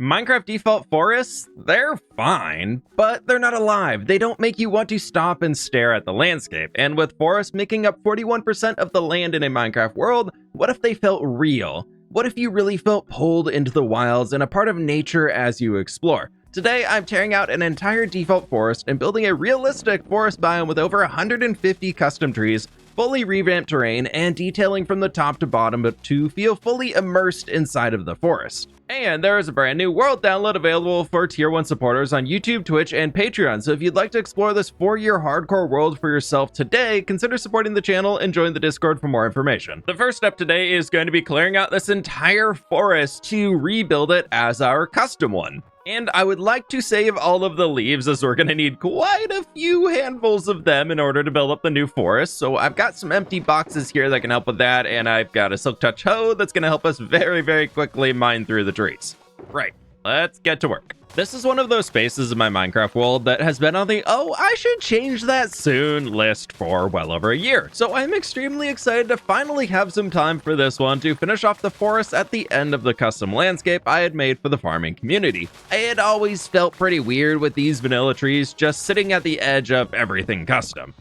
Minecraft default forests, they're fine, but they're not alive. They don't make you want to stop and stare at the landscape. And with forests making up 41% of the land in a Minecraft world, what if they felt real? What if you really felt pulled into the wilds and a part of nature as you explore? Today, I'm tearing out an entire default forest and building a realistic forest biome with over 150 custom trees, fully revamped terrain, and detailing from the top to bottom to feel fully immersed inside of the forest. And there is a brand new world download available for Tier 1 supporters on YouTube, Twitch, and Patreon, so if you'd like to explore this 4-year hardcore world for yourself today, consider supporting the channel and join the Discord for more information. The first step today is going to be clearing out this entire forest to rebuild it as our custom one. And I would like to save all of the leaves as we're going to need quite a few handfuls of them in order to build up the new forest. So I've got some empty boxes here that can help with that, and I've got a Silk Touch hoe that's going to help us very, very quickly mine through the trees. Right, let's get to work. This is one of those spaces in my Minecraft world that has been on the "oh, I should change that soon" list for well over a year. So I'm extremely excited to finally have some time for this one to finish off the forest at the end of the custom landscape I had made for the farming community. I had always felt pretty weird with these vanilla trees just sitting at the edge of everything custom.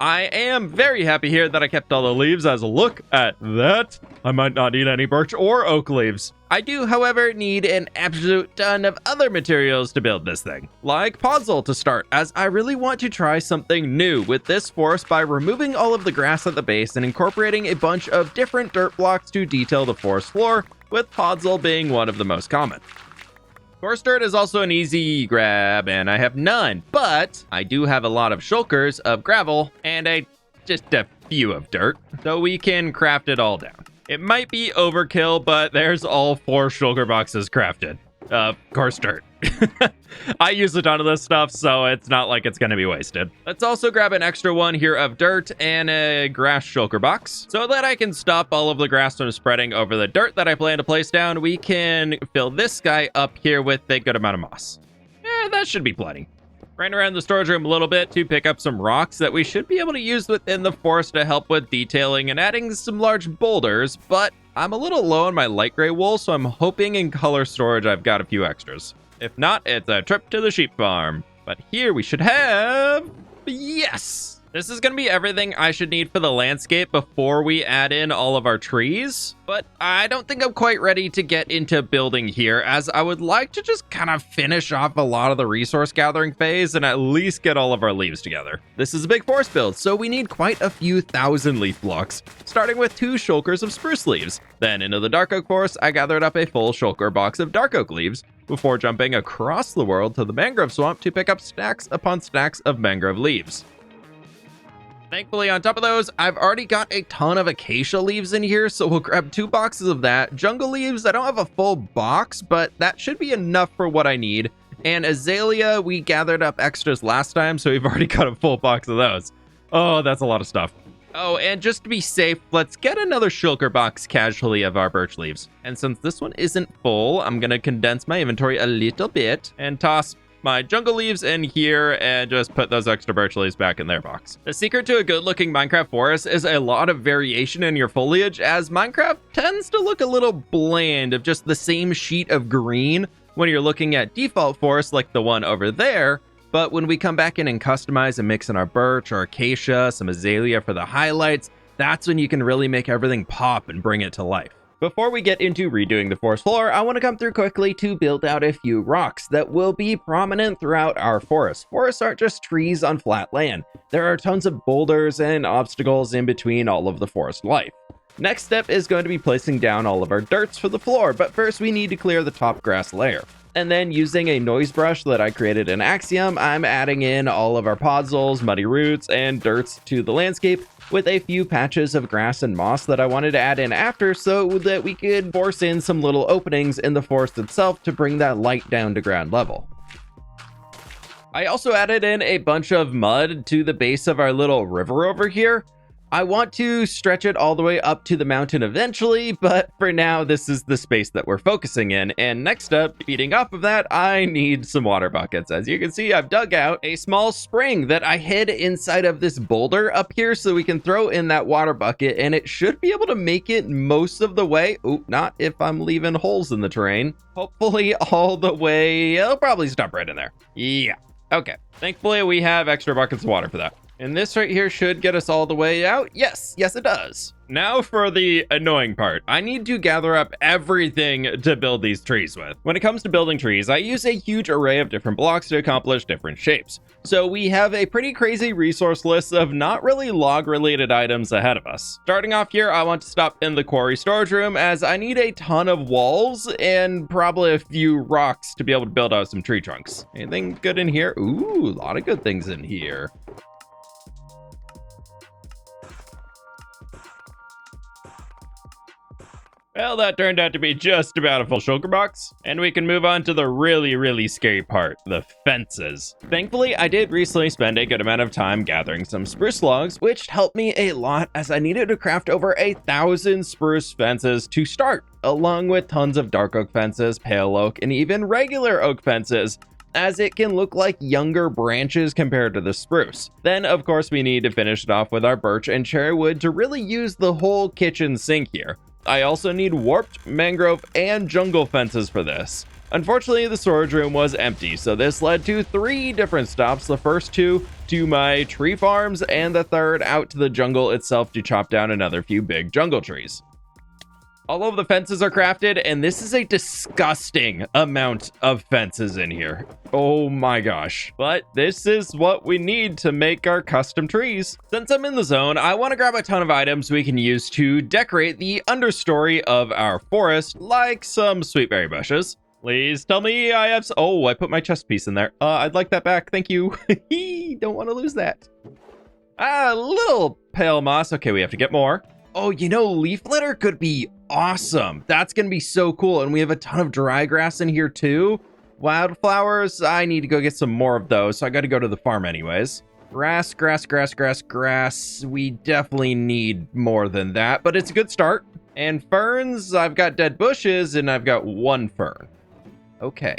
I am very happy here that I kept all the leaves, as a look at that. I might not need any birch or oak leaves. I do, however, need an absolute ton of other materials to build this thing, like podzol to start, as I really want to try something new with this forest by removing all of the grass at the base and incorporating a bunch of different dirt blocks to detail the forest floor, with podzol being one of the most common. Coarse dirt is also an easy grab, and I have none, but I do have a lot of shulkers of gravel and just a few of dirt, so we can craft it all down. It might be overkill, but there's all 4 shulker boxes crafted of coarse dirt. I use a ton of this stuff, so it's not like it's going to be wasted. Let's also grab an extra one here of dirt and a grass shulker box so that I can stop all of the grass from spreading over the dirt that I plan to place down. We can fill this guy up here with a good amount of moss. That should be plenty. Ran around the storage room a little bit to pick up some rocks that we should be able to use within the forest to help with detailing and adding some large boulders, but I'm a little low on my light gray wool, so I'm hoping in color storage I've got a few extras. If not, it's a trip to the sheep farm. But here we should have... yes! This is going to be everything I should need for the landscape before we add in all of our trees. But I don't think I'm quite ready to get into building here, as I would like to just kind of finish off a lot of the resource gathering phase and at least get all of our leaves together. This is a big forest build, so we need quite a few thousand leaf blocks, starting with 2 shulkers of spruce leaves. Then into the dark oak forest, I gathered up a full shulker box of dark oak leaves, before jumping across the world to the mangrove swamp to pick up stacks upon stacks of mangrove leaves. Thankfully, on top of those, I've already got a ton of acacia leaves in here, so we'll grab 2 boxes of that. Jungle leaves, I don't have a full box, but that should be enough for what I need. And azalea, we gathered up extras last time, so we've already got a full box of those. Oh, that's a lot of stuff. Oh, and just to be safe, let's get another shulker box casually of our birch leaves. And since this one isn't full, I'm going to condense my inventory a little bit and toss my jungle leaves in here and just put those extra birch leaves back in their box. The secret to a good looking Minecraft forest is a lot of variation in your foliage, as Minecraft tends to look a little bland of just the same sheet of green when you're looking at default forests like the one over there. But when we come back in and customize and mix in our birch or acacia, some azalea for the highlights, that's when you can really make everything pop and bring it to life. Before we get into redoing the forest floor, I want to come through quickly to build out a few rocks that will be prominent throughout our forest. Forests aren't just trees on flat land. There are tons of boulders and obstacles in between all of the forest life. Next step is going to be placing down all of our dirts for the floor, but first we need to clear the top grass layer. And then using a noise brush that I created in Axiom, I'm adding in all of our podzols, muddy roots, and dirts to the landscape, with a few patches of grass and moss that I wanted to add in after so that we could force in some little openings in the forest itself to bring that light down to ground level. I also added in a bunch of mud to the base of our little river over here. I want to stretch it all the way up to the mountain eventually, but for now, this is the space that we're focusing in. And next up, feeding off of that, I need some water buckets. As you can see, I've dug out a small spring that I hid inside of this boulder up here so we can throw in that water bucket, and it should be able to make it most of the way. Oh, not if I'm leaving holes in the terrain. Hopefully all the way. It'll probably stop right in there. Yeah. Okay. Thankfully, we have extra buckets of water for that. And this right here should get us all the way out. Yes, it does. Now for the annoying part. I need to gather up everything to build these trees with. When it comes to building trees, I use a huge array of different blocks to accomplish different shapes. So we have a pretty crazy resource list of not really log related items ahead of us. Starting off here, I want to stop in the quarry storage room as I need a ton of walls and probably a few rocks to be able to build out some tree trunks. Anything good in here? Ooh, a lot of good things in here. Well, that turned out to be just about a full shulker box, and we can move on to the really scary part, the fences. Thankfully, I did recently spend a good amount of time gathering some spruce logs, which helped me a lot as I needed to craft over 1,000 spruce fences to start, along with tons of dark oak fences, pale oak, and even regular oak fences, as it can look like younger branches compared to the spruce. Then, of course, we need to finish it off with our birch and cherry wood to really use the whole kitchen sink here. I also need warped, mangrove, and jungle fences for this. Unfortunately, the storage room was empty, so this led to 3 different stops. The first 2 to my tree farms, and the third out to the jungle itself to chop down another few big jungle trees. All of the fences are crafted, and this is a disgusting amount of fences in here. Oh my gosh. But this is what we need to make our custom trees. Since I'm in the zone, I want to grab a ton of items we can use to decorate the understory of our forest, like some sweetberry bushes. Please tell me I have... Oh, I put my chest piece in there. I'd like that back. Thank you. Don't want to lose that. Little pale moss. Okay, we have to get more. Oh, you know, leaf litter could be awesome. That's going to be so cool. And we have a ton of dry grass in here too. Wildflowers, I need to go get some more of those. So I got to go to the farm anyways. Grass. We definitely need more than that, but it's a good start. And ferns, I've got dead bushes and I've got 1 fern. Okay,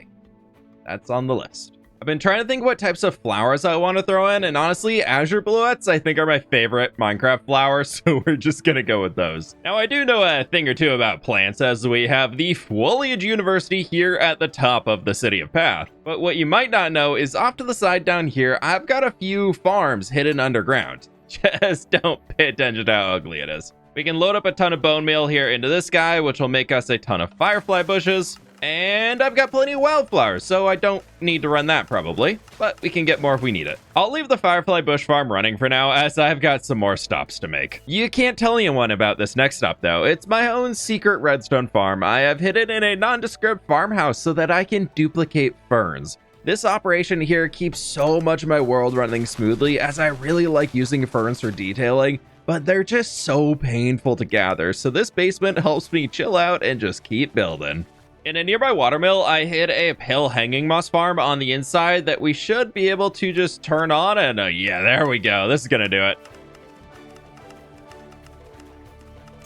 that's on the list. I've been trying to think what types of flowers I want to throw in, and honestly, azure bluets I think are my favorite Minecraft flowers, so we're just gonna go with those. Now, I do know a thing or two about plants, as we have the Foliage University here at the top of the City of Path. But what you might not know is off to the side down here, I've got a few farms hidden underground. Just don't pay attention to how ugly it is. We can load up a ton of bone meal here into this guy, which will make us a ton of firefly bushes. And I've got plenty of wildflowers, so I don't need to run that probably, but we can get more if we need it. I'll leave the firefly bush farm running for now, as I've got some more stops to make. You can't tell anyone about this next stop though. It's my own secret redstone farm. I have hidden in a nondescript farmhouse so that I can duplicate ferns. This operation here keeps so much of my world running smoothly, as I really like using ferns for detailing, but they're just so painful to gather, so this basement helps me chill out and just keep building. In a nearby watermill, I hid a pale hanging moss farm on the inside that we should be able to just turn on, and yeah, there we go. This is gonna do it.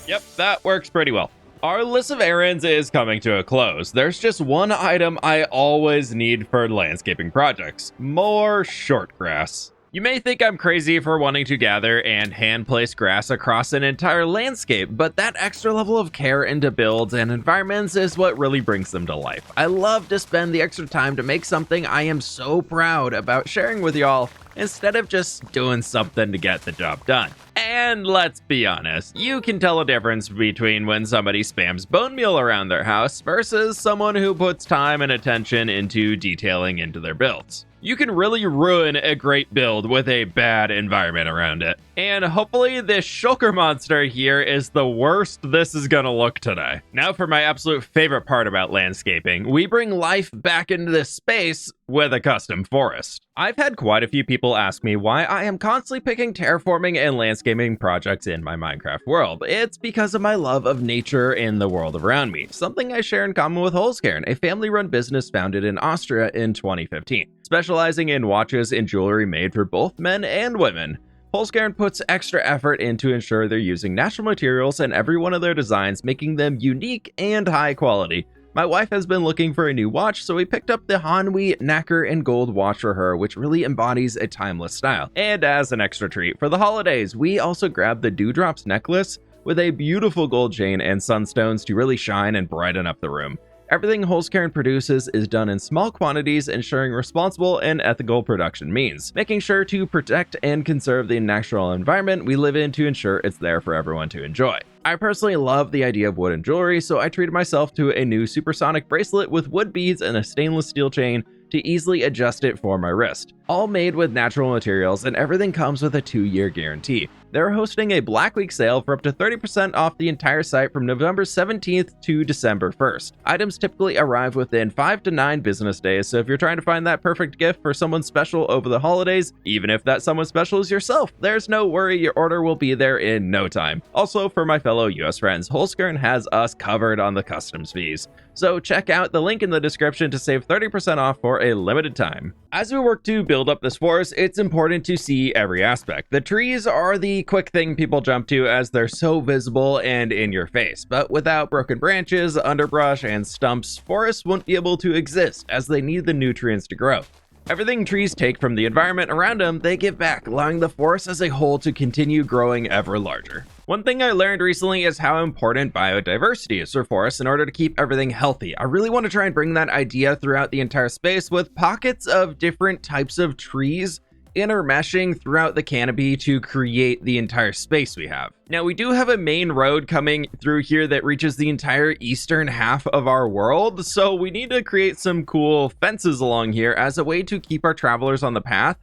Yep, that works pretty well. Our list of errands is coming to a close. There's just one item I always need for landscaping projects: more short grass. You may think I'm crazy for wanting to gather and hand place grass across an entire landscape, but that extra level of care into builds and environments is what really brings them to life. I love to spend the extra time to make something I am so proud about sharing with y'all, instead of just doing something to get the job done. And let's be honest, you can tell a difference between when somebody spams bone meal around their house versus someone who puts time and attention into detailing into their builds. You can really ruin a great build with a bad environment around it. And hopefully this shulker monster here is the worst this is gonna look today. Now for my absolute favorite part about landscaping. We bring life back into this space with a custom forest. I've had quite a few people ask me why I am constantly picking terraforming and landscaping projects in my Minecraft world. It's because of my love of nature and the world around me, something I share in common with Holzkern, a family-run business founded in Austria in 2015, specializing in watches and jewelry made for both men and women. Holzgarn puts extra effort in to ensure they're using natural materials in every one of their designs, making them unique and high quality. My wife has been looking for a new watch, so we picked up the Hanwi Nacre and Gold watch for her, which really embodies a timeless style. And as an extra treat for the holidays, we also grabbed the Dewdrops necklace with a beautiful gold chain and sunstones to really shine and brighten up the room. Everything Holzgarn produces is done in small quantities, ensuring responsible and ethical production means, making sure to protect and conserve the natural environment we live in to ensure it's there for everyone to enjoy. I personally love the idea of wooden jewelry, so I treated myself to a new supersonic bracelet with wood beads and a stainless steel chain to easily adjust it for my wrist. All made with natural materials, and everything comes with a 2-year guarantee. They're hosting a Black Week sale for up to 30% off the entire site from November 17th to December 1st. Items typically arrive within 5 to 9 business days, so if you're trying to find that perfect gift for someone special over the holidays, even if that someone special is yourself, there's no worry, your order will be there in no time. Also, for my fellow US friends, Holzgarn has us covered on the customs fees. So check out the link in the description to save 30% off for a limited time. As we work to build up this forest, it's important to see every aspect. The trees are the quick thing people jump to as they're so visible and in your face, but without broken branches, underbrush, and stumps, forests won't be able to exist as they need the nutrients to grow. Everything trees take from the environment around them, they give back, allowing the forest as a whole to continue growing ever larger. One thing I learned recently is how important biodiversity is for forests in order to keep everything healthy. I really want to try and bring that idea throughout the entire space with pockets of different types of trees intermeshing throughout the canopy to create the entire space we have. Now, we do have a main road coming through here that reaches the entire eastern half of our world, so we need to create some cool fences along here as a way to keep our travelers on the path.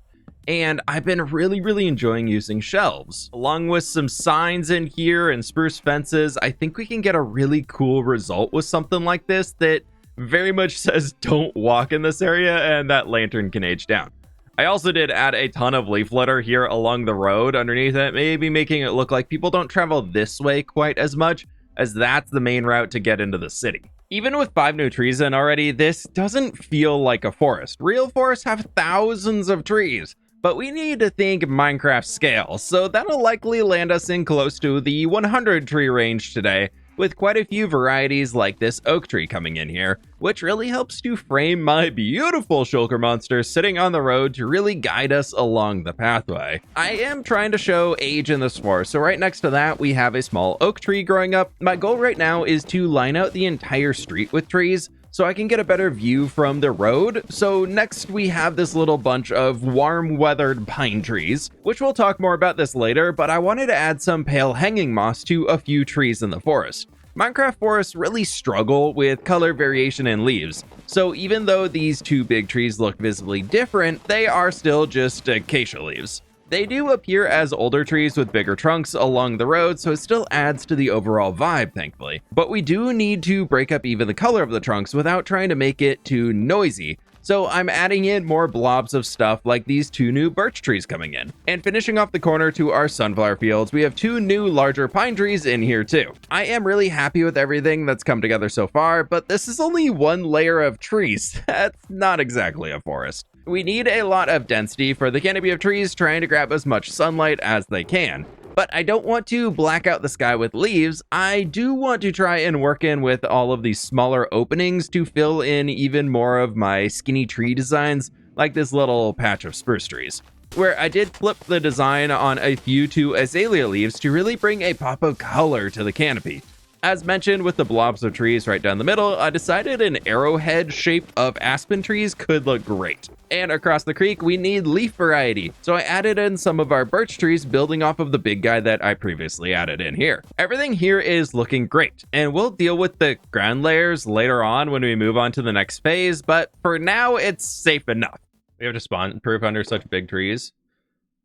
And I've been really enjoying using shelves. Along with some signs in here and spruce fences, I think we can get a really cool result with something like this that very much says don't walk in this area, and that lantern can age down. I also did add a ton of leaf litter here along the road underneath it, maybe making it look like people don't travel this way quite as much, as that's the main route to get into the city. Even with 5 new trees in already, this doesn't feel like a forest. Real forests have thousands of trees, but we need to think Minecraft scale, so that'll likely land us in close to the 100 tree range today, with quite a few varieties like this oak tree coming in here, which really helps to frame my beautiful shulker monster sitting on the road to really guide us along the pathway. I am trying to show age in this forest, so right next to that we have a small oak tree growing up. My goal right now is to line out the entire street with trees so I can get a better view from the road. So next we have this little bunch of warm weathered pine trees, which we'll talk more about this later, but I wanted to add some pale hanging moss to a few trees in the forest. Minecraft forests really struggle with color variation in leaves, so even though these 2 big trees look visibly different, they are still just acacia leaves. They do appear as older trees with bigger trunks along the road, so it still adds to the overall vibe, thankfully. But we do need to break up even the color of the trunks without trying to make it too noisy. So I'm adding in more blobs of stuff like these 2 new birch trees coming in. And finishing off the corner to our sunflower fields, we have 2 new larger pine trees in here too. I am really happy with everything that's come together so far, but this is only 1 layer of trees. That's not exactly a forest. We need a lot of density for the canopy of trees trying to grab as much sunlight as they can. But I don't want to black out the sky with leaves. I do want to try and work in with all of these smaller openings to fill in even more of my skinny tree designs, like this little patch of spruce trees, where I did flip the design on a few to azalea leaves to really bring a pop of color to the canopy. As mentioned with the blobs of trees right down the middle, I decided an arrowhead shape of aspen trees could look great. And across the creek, we need leaf variety, so I added in some of our birch trees building off of the big guy that I previously added in here. Everything here is looking great, and we'll deal with the ground layers later on when we move on to the next phase, but for now, it's safe enough. We have to spawn proof under such big trees.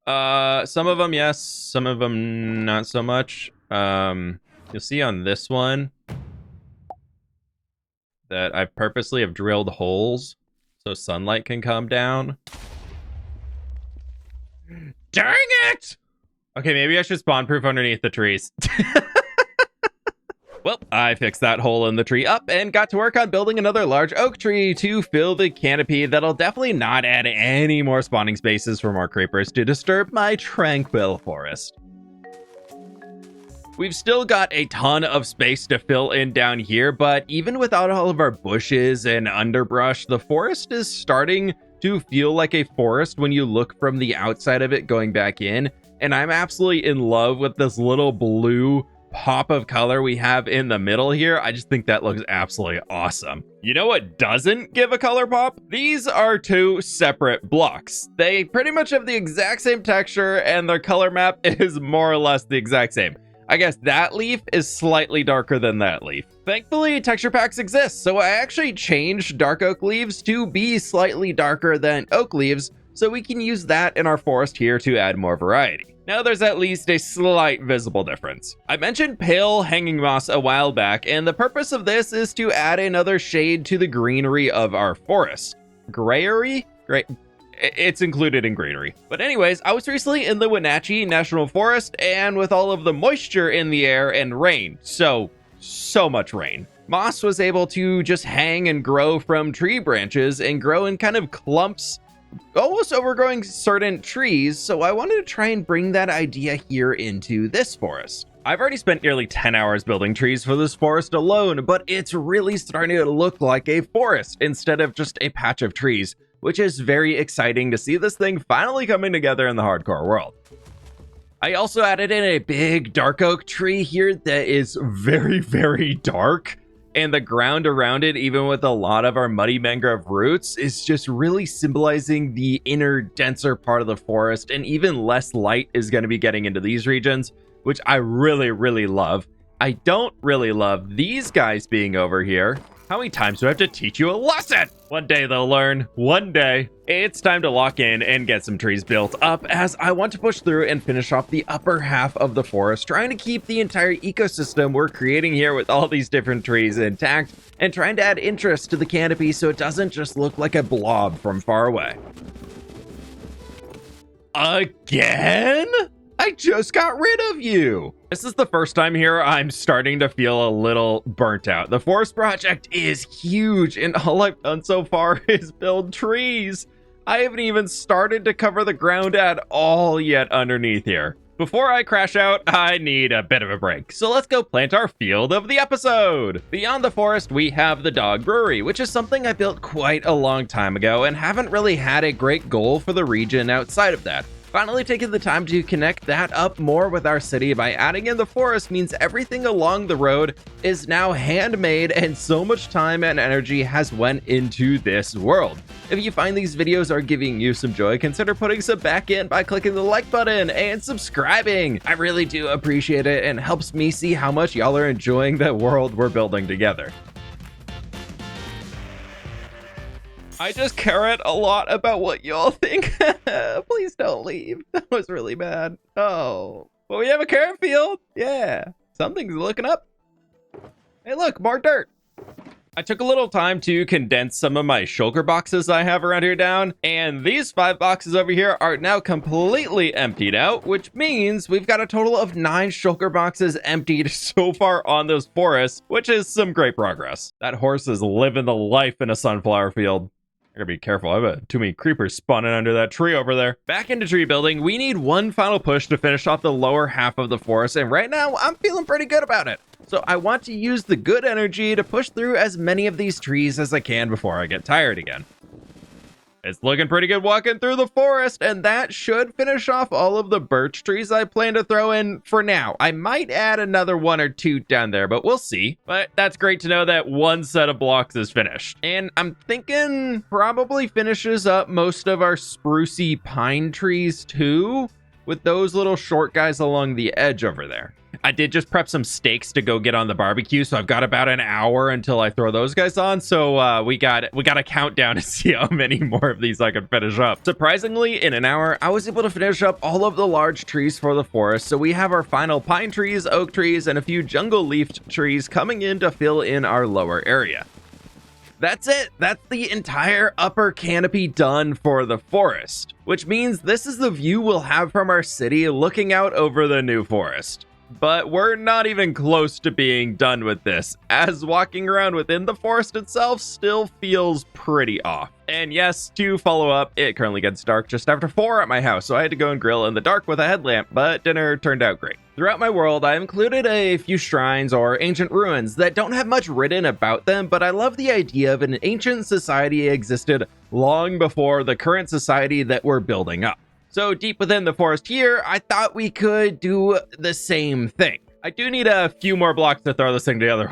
Some of them, yes, some of them not so much. You'll see on this one that I purposely have drilled holes so sunlight can come down. Dang it! Okay, maybe I should spawn proof underneath the trees. Well, I fixed that hole in the tree up and got to work on building another large oak tree to fill the canopy that'll definitely not add any more spawning spaces for more creepers to disturb my tranquil forest. We've still got a ton of space to fill in down here, but even without all of our bushes and underbrush, the forest is starting to feel like a forest when you look from the outside of it going back in. And I'm absolutely in love with this little blue pop of color we have in the middle here. I just think that looks absolutely awesome. You know what doesn't give a color pop? These are two separate blocks. They pretty much have the exact same texture and their color map is more or less the exact same. I guess that leaf is slightly darker than that leaf. Thankfully, texture packs exist, so I actually changed dark oak leaves to be slightly darker than oak leaves, so we can use that in our forest here to add more variety. Now there's at least a slight visible difference. I mentioned pale hanging moss a while back, and the purpose of this is to add another shade to the greenery of our forest. Grayery? It's included in greenery. But anyways, I was recently in the Wenatchee National Forest, and with all of the moisture in the air and rain, so much rain, moss was able to just hang and grow from tree branches and grow in kind of clumps, almost overgrowing certain trees. So I wanted to try and bring that idea here into this forest. I've already spent nearly 10 hours building trees for this forest alone, but it's really starting to look like a forest instead of just a patch of trees, which is very exciting to see this thing finally coming together in the hardcore world. I also added in a big dark oak tree here that is very, very dark, and the ground around it, even with a lot of our muddy mangrove roots, is just really symbolizing the inner, denser part of the forest, and even less light is going to be getting into these regions, which I really, really love. I don't really love these guys being over here. How many times do I have to teach you a lesson? One day they'll learn. One day. It's time to lock in and get some trees built up, as I want to push through and finish off the upper half of the forest, trying to keep the entire ecosystem we're creating here with all these different trees intact, and trying to add interest to the canopy so it doesn't just look like a blob from far away. Again? I just got rid of you. This is the first time here I'm starting to feel a little burnt out. The forest project is huge, and all I've done so far is build trees. I haven't even started to cover the ground at all yet underneath here. Before I crash out, I need a bit of a break. So let's go plant our field of the episode. Beyond the forest, we have the Dog Brewery, which is something I built quite a long time ago and haven't really had a great goal for the region outside of that. Finally taking the time to connect that up more with our city by adding in the forest means everything along the road is now handmade, and so much time and energy has went into this world. If you find these videos are giving you some joy, consider putting some back in by clicking the like button and subscribing. I really do appreciate it and helps me see how much y'all are enjoying the world we're building together. I just care a lot about what y'all think. Please don't leave. That was really bad. Oh. Well, we have a carrot field. Yeah. Something's looking up. Hey, look, more dirt. I took a little time to condense some of my shulker boxes I have around here down, and these 5 boxes over here are now completely emptied out, which means we've got a total of 9 shulker boxes emptied so far on those forests, which is some great progress. That horse is living the life in a sunflower field. I gotta be careful. I have too many creepers spawning under that tree over there. Back into tree building, we need one final push to finish off the lower half of the forest, and right now I'm feeling pretty good about it. So I want to use the good energy to push through as many of these trees as I can before I get tired again. It's looking pretty good walking through the forest, and that should finish off all of the birch trees I plan to throw in for now. I might add another 1 or 2 down there, but we'll see. But that's great to know that one set of blocks is finished. And I'm thinking probably finishes up most of our sprucey pine trees too, with those little short guys along the edge over there. I did just prep some steaks to go get on the barbecue, so I've got about an hour until I throw those guys on. So we got a countdown to see how many more of these I can finish up. Surprisingly, in an hour, I was able to finish up all of the large trees for the forest. So we have our final pine trees, oak trees, and a few jungle leafed trees coming in to fill in our lower area. That's it. That's the entire upper canopy done for the forest, which means this is the view we'll have from our city looking out over the new forest. But we're not even close to being done with this, as walking around within the forest itself still feels pretty off. And yes, to follow up, it currently gets dark just after 4 at my house, so I had to go and grill in the dark with a headlamp, but dinner turned out great. Throughout my world, I included a few shrines or ancient ruins that don't have much written about them, but I love the idea of an ancient society existed long before the current society that we're building up. So deep within the forest here, I thought we could do the same thing. I do need a few more blocks to throw this thing together.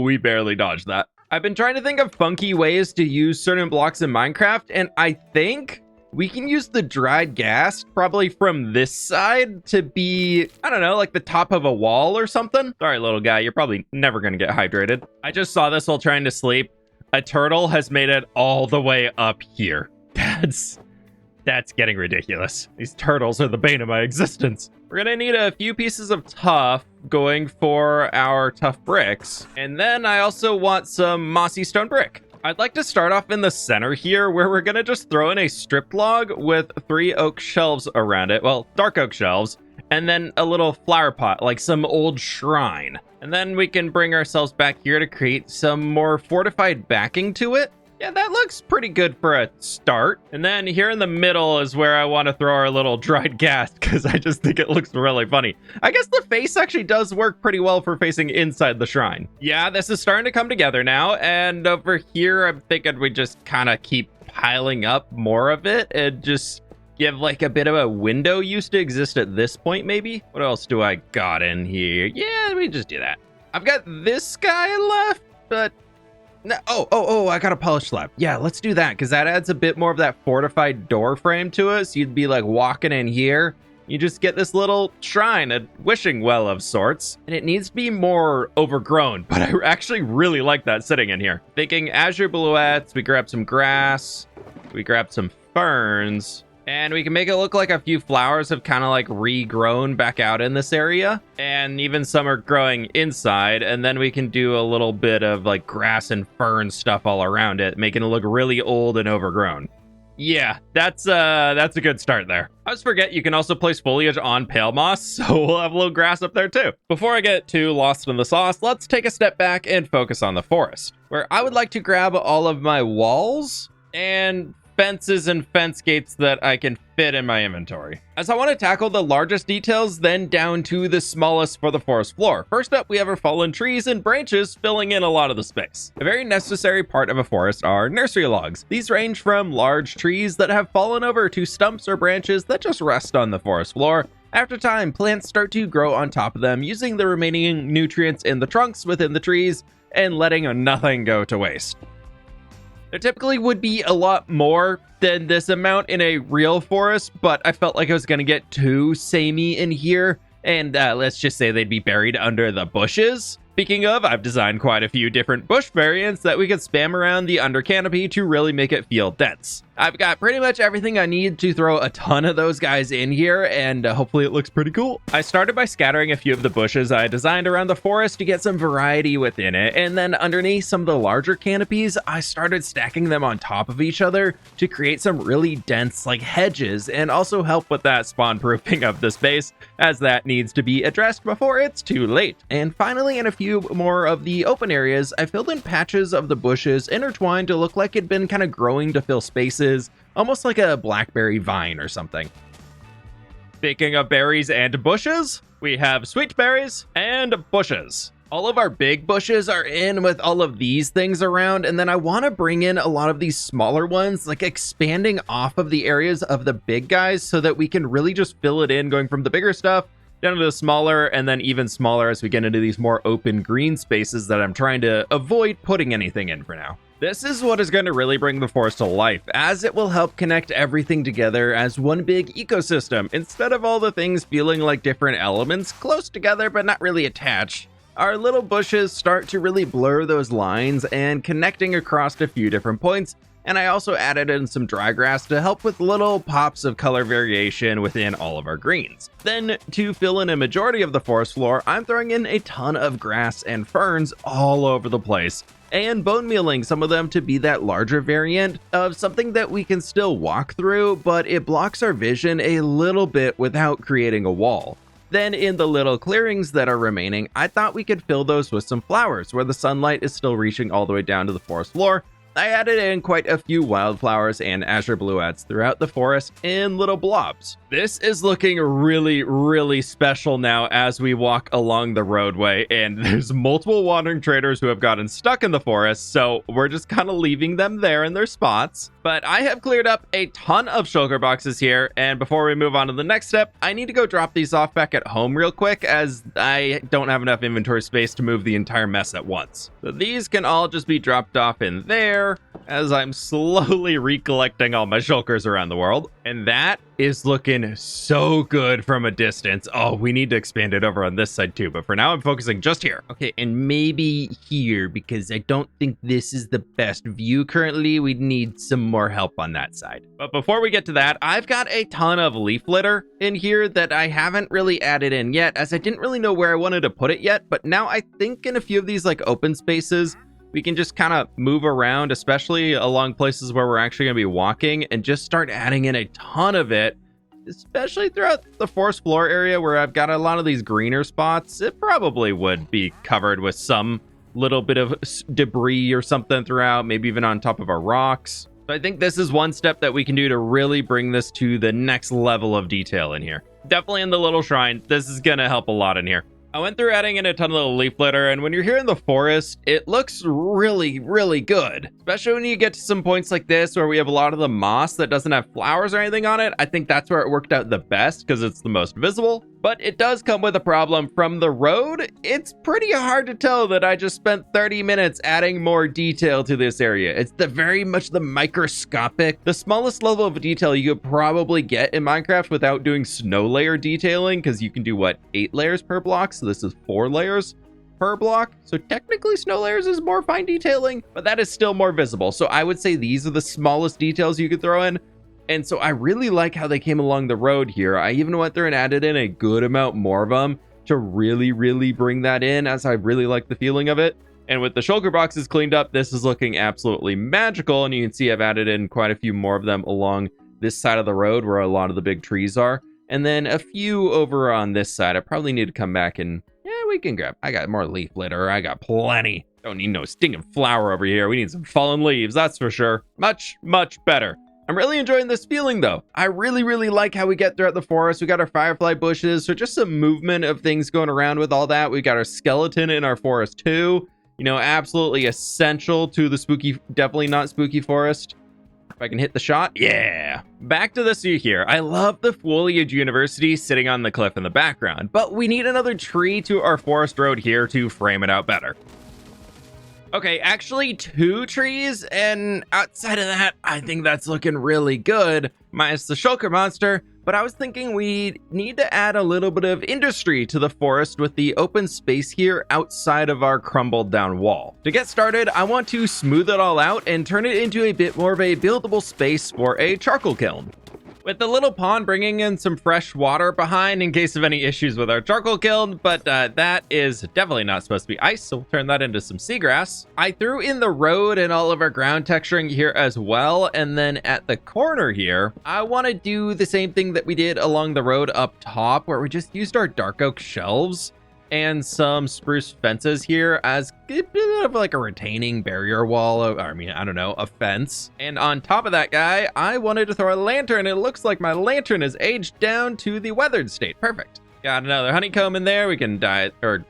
We barely dodged that. I've been trying to think of funky ways to use certain blocks in Minecraft, and I think we can use the dried gas probably from this side to be, I don't know, like the top of a wall or something. Sorry, little guy, you're probably never gonna get hydrated. I just saw this while trying to sleep. A turtle has made it all the way up here. That's getting ridiculous. These turtles are the bane of my existence. We're gonna need a few pieces of tuff going for our tough bricks. And then I also want some mossy stone brick. I'd like to start off in the center here where we're gonna just throw in a stripped log with 3 oak shelves around it. Well, dark oak shelves. And then a little flower pot, like some old shrine. And then we can bring ourselves back here to create some more fortified backing to it. Yeah, that looks pretty good for a start. And then here in the middle is where I want to throw our little dried gas because I just think it looks really funny. I guess the face actually does work pretty well for facing inside the shrine. Yeah, this is starting to come together now. And over here, I'm thinking we just kind of keep piling up more of it and just give like a bit of a window used to exist at this point, maybe. What else do I got in here? Yeah, we just do that. I've got this guy left, but no, I got a polished slab. Yeah, let's do that because that adds a bit more of that fortified door frame to it. So you'd be like walking in here. You just get this little shrine, a wishing well of sorts, and it needs to be more overgrown, but I actually really like that sitting in here. Thinking azure bluettes, we grab some grass, we grab some ferns, and we can make it look like a few flowers have kind of like regrown back out in this area. And even some are growing inside. And then we can do a little bit of like grass and fern stuff all around it, making it look really old and overgrown. Yeah, that's a good start there. I always forget you can also place foliage on pale moss, so we'll have a little grass up there too. Before I get too lost in the sauce, let's take a step back and focus on the forest, where I would like to grab all of my walls and fences and fence gates that I can fit in my inventory, as I want to tackle the largest details, then down to the smallest for the forest floor. First up, we have our fallen trees and branches filling in a lot of the space. A very necessary part of a forest are nursery logs. These range from large trees that have fallen over to stumps or branches that just rest on the forest floor. After time, plants start to grow on top of them, using the remaining nutrients in the trunks within the trees and letting nothing go to waste. There typically would be a lot more than this amount in a real forest, but I felt like I was going to get too samey in here, and let's just say they'd be buried under the bushes. Speaking of, I've designed quite a few different bush variants that we could spam around the under canopy to really make it feel dense. I've got pretty much everything I need to throw a ton of those guys in here, and hopefully it looks pretty cool. I started by scattering a few of the bushes I designed around the forest to get some variety within it, and then underneath some of the larger canopies, I started stacking them on top of each other to create some really dense like hedges, and also help with that spawn proofing of the space, as that needs to be addressed before it's too late. And finally, in a few more of the open areas, I filled in patches of the bushes intertwined to look like it'd been kind of growing to fill spaces, almost like a blackberry vine or something. Speaking of berries and bushes, we have sweet berries and bushes. All of our big bushes are in with all of these things around, and then I want to bring in a lot of these smaller ones, like expanding off of the areas of the big guys so that we can really just fill it in, going from the bigger stuff down to the smaller, and then even smaller as we get into these more open green spaces that I'm trying to avoid putting anything in for now. This is what is going to really bring the forest to life, as it will help connect everything together as one big ecosystem, instead of all the things feeling like different elements close together but not really attached. Our little bushes start to really blur those lines and connecting across a few different points, and I also added in some dry grass to help with little pops of color variation within all of our greens. Then, to fill in a majority of the forest floor, I'm throwing in a ton of grass and ferns all over the place, and bone mealing some of them to be that larger variant of something that we can still walk through, but it blocks our vision a little bit without creating a wall. Then in the little clearings that are remaining, I thought we could fill those with some flowers where the sunlight is still reaching all the way down to the forest floor. I added in quite a few wildflowers and azure bluettes throughout the forest in little blobs. This is looking really, really special now as we walk along the roadway, and there's multiple wandering traders who have gotten stuck in the forest, so we're just kind of leaving them there in their spots. But I have cleared up a ton of shulker boxes here, and before we move on to the next step, I need to go drop these off back at home real quick as I don't have enough inventory space to move the entire mess at once. So these can all just be dropped off in there as I'm slowly recollecting all my shulkers around the world. And that is looking so good from a distance. Oh, we need to expand it over on this side too, but for now I'm focusing just here. Okay, and maybe here, because I don't think this is the best view currently. We need some more help on that side. But before we get to that, I've got a ton of leaf litter in here that I haven't really added in yet, as I didn't really know where I wanted to put it yet. But now I think in a few of these like open spaces, we can just kind of move around, especially along places where we're actually going to be walking, and just start adding in a ton of it, especially throughout the forest floor area where I've got a lot of these greener spots. It probably would be covered with some little bit of debris or something throughout, maybe even on top of our rocks. So I think this is one step that we can do to really bring this to the next level of detail in here. Definitely in the little shrine, this is going to help a lot in here. I went through adding in a ton of little leaf litter, and when you're here in the forest, it looks really, really good. Especially when you get to some points like this where we have a lot of the moss that doesn't have flowers or anything on it. I think that's where it worked out the best because it's the most visible. But it does come with a problem. From the road, it's pretty hard to tell that I just spent 30 minutes adding more detail to this area. It's very much the microscopic, the smallest level of detail you could probably get in Minecraft without doing snow layer detailing, because you can do, what, 8 layers per block? So this is 4 layers per block. So technically snow layers is more fine detailing, but that is still more visible. So I would say these are the smallest details you could throw in. And so I really like how they came along the road here. I even went through and added in a good amount more of them to really, really bring that in, as I really like the feeling of it. And with the shulker boxes cleaned up, this is looking absolutely magical. And you can see I've added in quite a few more of them along this side of the road where a lot of the big trees are. And then a few over on this side. I probably need to come back and, yeah, we can grab. I got more leaf litter. I got plenty. Don't need no stinking flower over here. We need some fallen leaves, that's for sure. Much, much better. I'm really enjoying this feeling though. I really, really like how we get throughout the forest. We got our firefly bushes, so just some movement of things going around with all that. We got our skeleton in our forest too. You know, absolutely essential to the spooky, definitely not spooky forest. If I can hit the shot, yeah. Back to the zoo here. I love the foliage university sitting on the cliff in the background, but we need another tree to our forest road here to frame it out better. Okay, actually 2 trees, and outside of that, I think that's looking really good, minus the shulker monster. But I was thinking we need to add a little bit of industry to the forest with the open space here outside of our crumbled down wall. To get started, I want to smooth it all out and turn it into a bit more of a buildable space for a charcoal kiln. With the little pond bringing in some fresh water behind in case of any issues with our charcoal kiln, but that is definitely not supposed to be ice, so we'll turn that into some seagrass. I threw in the road and all of our ground texturing here as well, and then at the corner here, I want to do the same thing that we did along the road up top, where we just used our dark oak shelves and some spruce fences here as a bit of like a retaining barrier wall, a fence. And on top of that guy, I wanted to throw a lantern. It looks like my lantern is aged down to the weathered state. Perfect. Got another honeycomb in there. We can dye it, or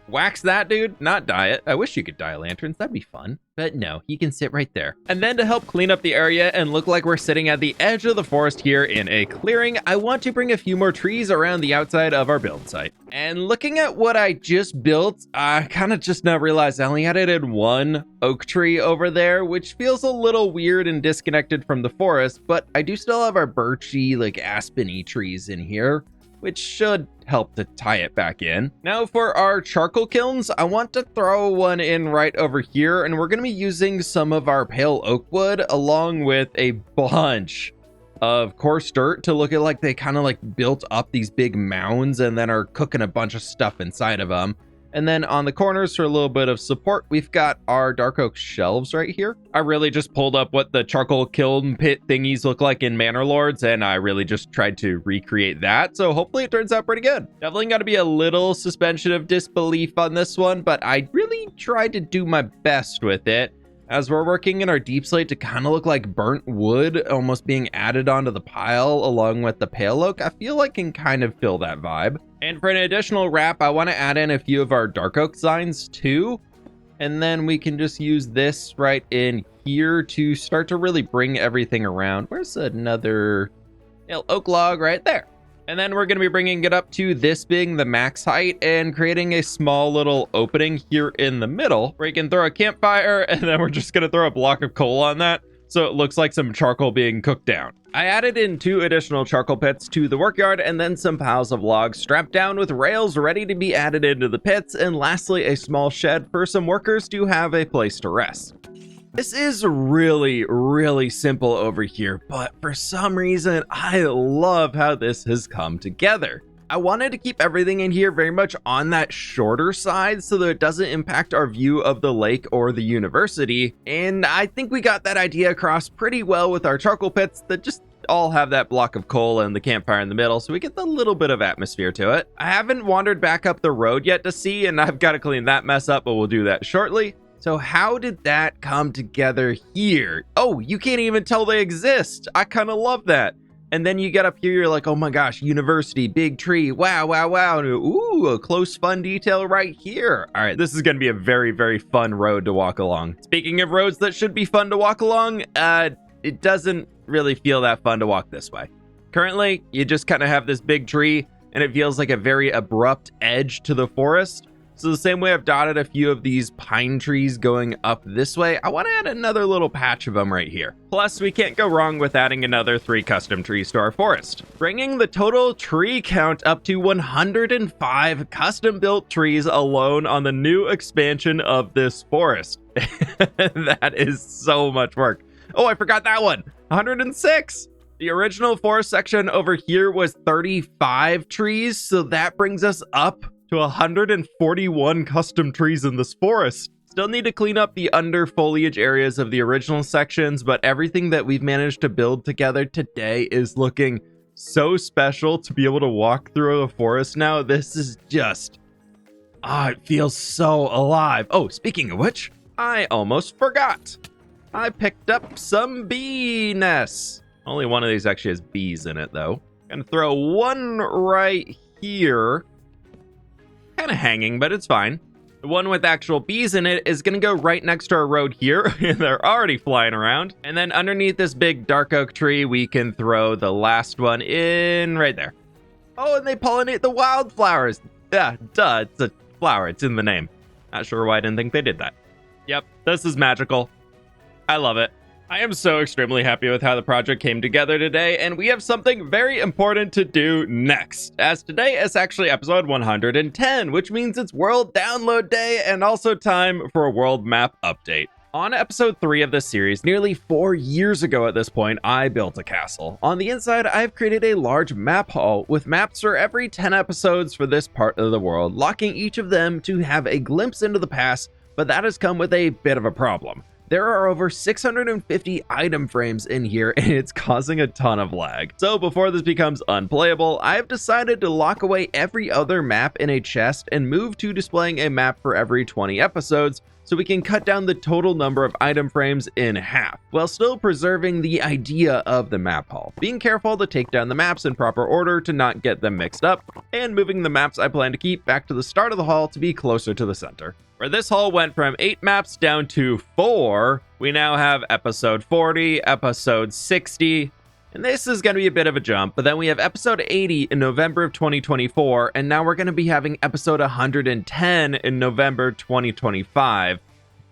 wax that dude, not dye it. I wish you could dye lanterns, that'd be fun. But no, he can sit right there. And then to help clean up the area and look like we're sitting at the edge of the forest here in a clearing, I want to bring a few more trees around the outside of our build site. And looking at what I just built, I kind of just now realized I only added 1 oak tree over there, which feels a little weird and disconnected from the forest, but I do still have our birchy, like aspeny trees in here, which should help to tie it back in. Now for our charcoal kilns, I want to throw one in right over here, and we're going to be using some of our pale oak wood along with a bunch of coarse dirt to look at like they kind of like built up these big mounds and then are cooking a bunch of stuff inside of them. And then on the corners for a little bit of support, we've got our dark oak shelves right here. I really just pulled up what the charcoal kiln pit thingies look like in Manor Lords, and I really just tried to recreate that. So hopefully it turns out pretty good. Definitely got to be a little suspension of disbelief on this one, but I really tried to do my best with it. As we're working in our deep slate to kind of look like burnt wood almost being added onto the pile along with the pale oak, I feel like can kind of fill that vibe. And for an additional wrap, I want to add in a few of our dark oak signs too. And then we can just use this right in here to start to really bring everything around. Where's another oak log? Right there. And then we're going to be bringing it up to this being the max height and creating a small little opening here in the middle where you can throw a campfire, and then we're just going to throw a block of coal on that so it looks like some charcoal being cooked down. I added in 2 additional charcoal pits to the workyard and then some piles of logs strapped down with rails ready to be added into the pits, and lastly a small shed for some workers to have a place to rest. This is really, really simple over here, but for some reason, I love how this has come together. I wanted to keep everything in here very much on that shorter side so that it doesn't impact our view of the lake or the university, and I think we got that idea across pretty well with our charcoal pits that just all have that block of coal and the campfire in the middle, so we get a little bit of atmosphere to it. I haven't wandered back up the road yet to see, and I've got to clean that mess up, but we'll do that shortly. So how did that come together here? Oh, you can't even tell they exist. I kind of love that. And then you get up here, you're like, oh my gosh, university, big tree, wow, wow, wow. Ooh, a close, fun detail right here. All right, this is going to be a very, very fun road to walk along. Speaking of roads that should be fun to walk along, it doesn't really feel that fun to walk this way. Currently, you just kind of have this big tree, and it feels like a very abrupt edge to the forest. So the same way I've dotted a few of these pine trees going up this way, I want to add another little patch of them right here. Plus, we can't go wrong with adding another 3 custom trees to our forest, bringing the total tree count up to 105 custom-built trees alone on the new expansion of this forest. That is so much work. Oh, I forgot that one. 106. The original forest section over here was 35 trees, so that brings us up to 141 custom trees in this forest. Still need to clean up the under foliage areas of the original sections, but everything that we've managed to build together today is looking so special to be able to walk through the forest now. This is just, it feels so alive. Oh, speaking of which, I almost forgot. I picked up some bee nests. Only one of these actually has bees in it though. Gonna throw one right here. Kind of hanging, but it's fine. The one with actual bees in it is going to go right next to our road here. They're already flying around. And then underneath this big dark oak tree, we can throw the last one in right there. Oh, and they pollinate the wildflowers. Yeah, duh, it's a flower. It's in the name. Not sure why I didn't think they did that. Yep, this is magical. I love it. I am so extremely happy with how the project came together today, and we have something very important to do next, as today is actually episode 110, which means it's World Download Day and also time for a world map update. On episode 3 of this series, nearly 4 years ago at this point, I built a castle. On the inside, I've created a large map hall with maps for every 10 episodes for this part of the world, locking each of them to have a glimpse into the past, but that has come with a bit of a problem. There are over 650 item frames in here, and it's causing a ton of lag. So before this becomes unplayable, I've decided to lock away every other map in a chest and move to displaying a map for every 20 episodes, so we can cut down the total number of item frames in half, while still preserving the idea of the map hall. Being careful to take down the maps in proper order to not get them mixed up, and moving the maps I plan to keep back to the start of the hall to be closer to the center. Where this hall went from 8 maps down to 4, we now have episode 40, episode 60, and this is going to be a bit of a jump, but then we have episode 80 in November of 2024, and now we're going to be having episode 110 in November 2025.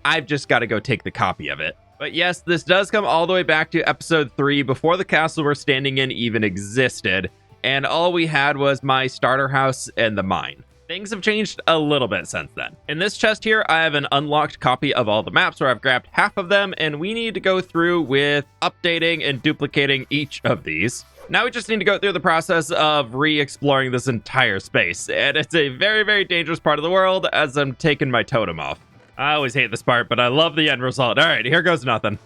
I've just got to go take the copy of it. But yes, this does come all the way back to episode 3, before the castle we're standing in even existed, and all we had was my starter house and the mine. Things have changed a little bit since then. In this chest here, I have an unlocked copy of all the maps where I've grabbed half of them, and we need to go through with updating and duplicating each of these. Now we just need to go through the process of re-exploring this entire space, and it's a very, very dangerous part of the world as I'm taking my totem off. I always hate this part, but I love the end result. All right, here goes nothing.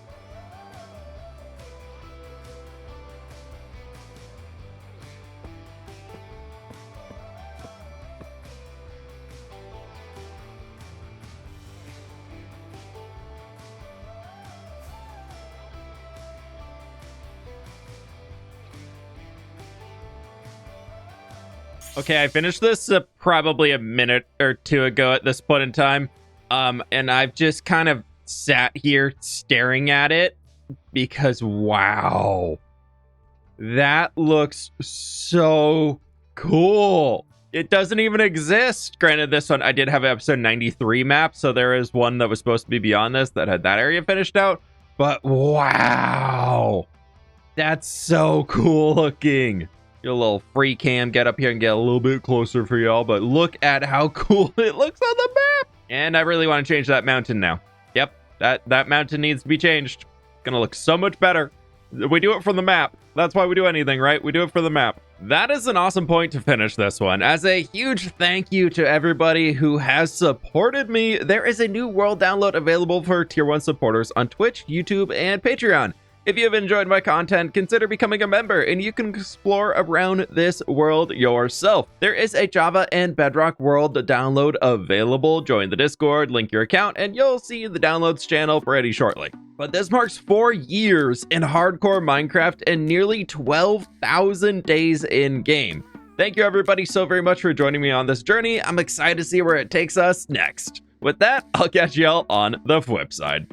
Okay, I finished this probably a minute or two ago at this point in time. And I've just kind of sat here staring at it because, wow, that looks so cool. It doesn't even exist. Granted, this one, I did have episode 93 map, so there is one that was supposed to be beyond this that had that area finished out. But wow, that's so cool looking. Get a little free cam, get up here and get a little bit closer for y'all, but look at how cool it looks on the map. And I really want to change that mountain now. Yep, that mountain needs to be changed. It's gonna look so much better. We do it for the map. That's why we do anything, right? We do it for the map. That is an awesome point to finish this one. As a huge thank you to everybody who has supported me, there is a new world download available for Tier 1 supporters on Twitch, YouTube, and Patreon. If you have enjoyed my content, consider becoming a member and you can explore around this world yourself. There is a Java and Bedrock world download available. Join the Discord, link your account, and you'll see the downloads channel pretty shortly. But this marks 4 years in hardcore Minecraft and nearly 12,000 days in game. Thank you everybody so very much for joining me on this journey. I'm excited to see where it takes us next. With that, I'll catch y'all on the fWhip side.